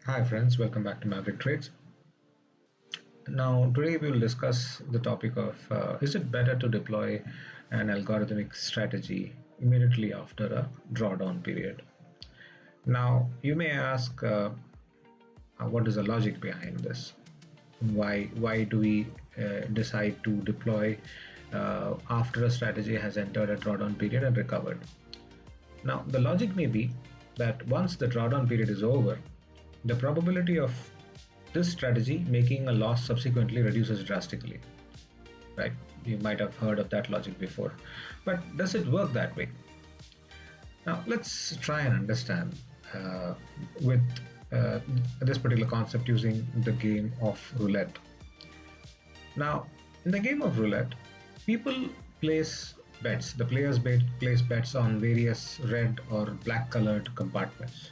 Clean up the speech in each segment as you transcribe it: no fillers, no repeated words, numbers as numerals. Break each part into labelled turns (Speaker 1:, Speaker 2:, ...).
Speaker 1: Hi friends, welcome back to Maverick Trades. Now today we will discuss the topic of is it better to deploy an algorithmic strategy immediately after a drawdown period? Now you may ask what is the logic behind this? Why do we decide to deploy after a strategy has entered a drawdown period and recovered? Now the logic may be that once the drawdown period is over, the probability of this strategy making a loss subsequently reduces drastically, right? You might have heard of that logic before. But does it work that way? Now, let's try and understand with this particular concept using the game of roulette. Now, in the game of roulette, people place bets. The players place bets on various red or black colored compartments,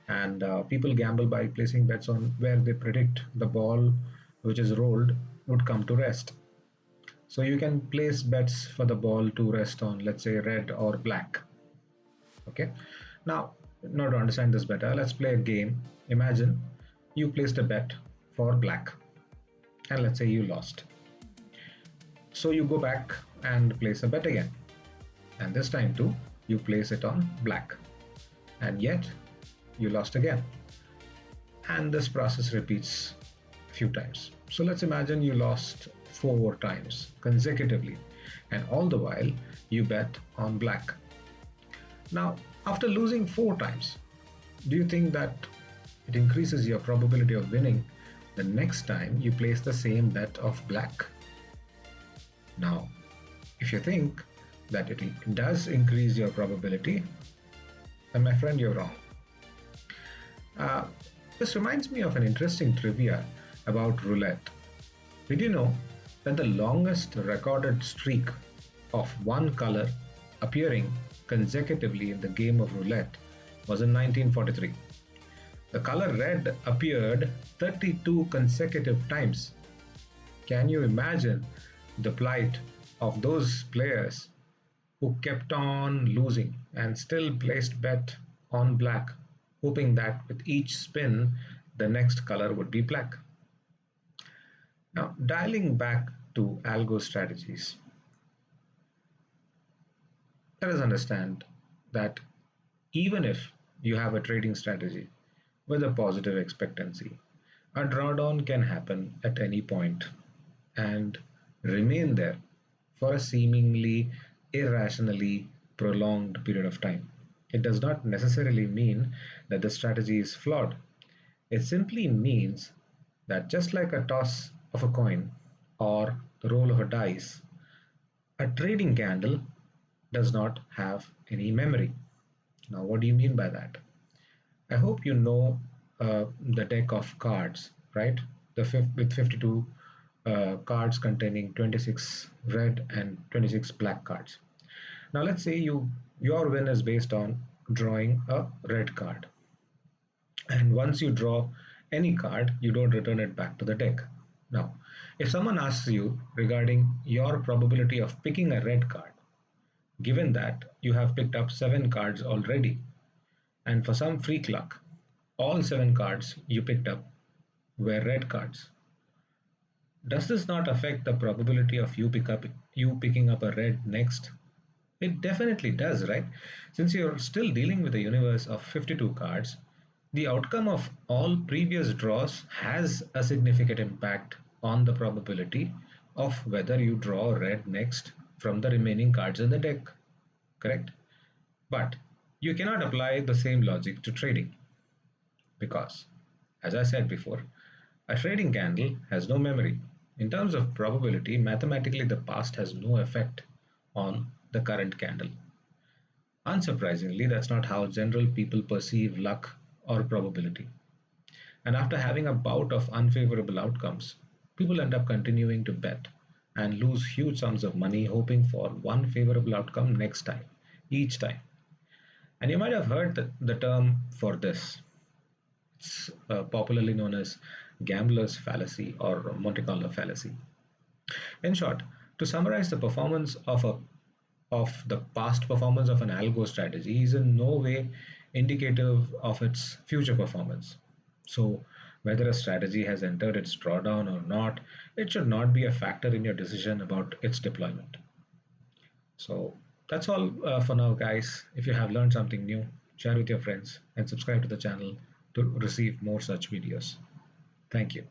Speaker 1: and people gamble by placing bets on where they predict the ball which is rolled would come to rest. So you can place bets for the ball to rest on, let's say, red or black. Okay. Now, in order to understand this better, let's play a game. Imagine you placed a bet for black, and let's say you lost. So you go back and place a bet again, and this time too, you place it on black, and yet you lost again. And this process repeats a few times. So let's imagine you lost 4 times consecutively, and all the while you bet on black. Now, after losing 4 times, do you think that it increases your probability of winning the next time you place the same bet of black? Now, if you think that it does increase your probability, then my friend, you're wrong. Uh, this reminds me of an interesting trivia about roulette. Did you know that the longest recorded streak of one color appearing consecutively in the game of roulette was in 1943? The color red appeared 32 consecutive times. Can you imagine the plight of those players who kept on losing and still placed bet on black, hoping that with each spin the next color would be black? Now, dialing back to algo strategies, let us understand that even if you have a trading strategy with a positive expectancy, a drawdown can happen at any point and remain there for a seemingly irrationally prolonged period of time. It does not necessarily mean that the strategy is flawed. It simply means that just like a toss of a coin or the roll of a dice, a trading candle does not have any memory. Now, what do you mean by that? I hope you know the deck of cards, right? With 52 cards containing 26 red and 26 black cards. Now, let's say your win is based on drawing a red card, and once you draw any card, you don't return it back to the deck. Now, if someone asks you regarding your probability of picking a red card, given that you have picked up 7 cards already, and for some freak luck, all 7 cards you picked up were red cards, does this not affect the probability of you picking up a red next? It definitely does, right? Since you're still dealing with a universe of 52 cards, the outcome of all previous draws has a significant impact on the probability of whether you draw red next from the remaining cards in the deck. Correct? But you cannot apply the same logic to trading because, as I said before, a trading candle has no memory. In terms of probability, mathematically the past has no effect on the current candle. Unsurprisingly, that's not how general people perceive luck or probability. And after having a bout of unfavorable outcomes, people end up continuing to bet and lose huge sums of money hoping for one favorable outcome next time, each time. And you might have heard the term for this. It's popularly known as gambler's fallacy or Monte Carlo fallacy. In short, to summarize, the performance of the past performance of an algo strategy is in no way indicative of its future performance. So, whether a strategy has entered its drawdown or not, it should not be a factor in your decision about its deployment. So, that's all for now, guys. If you have learned something new, share with your friends and subscribe to the channel to receive more such videos. Thank you.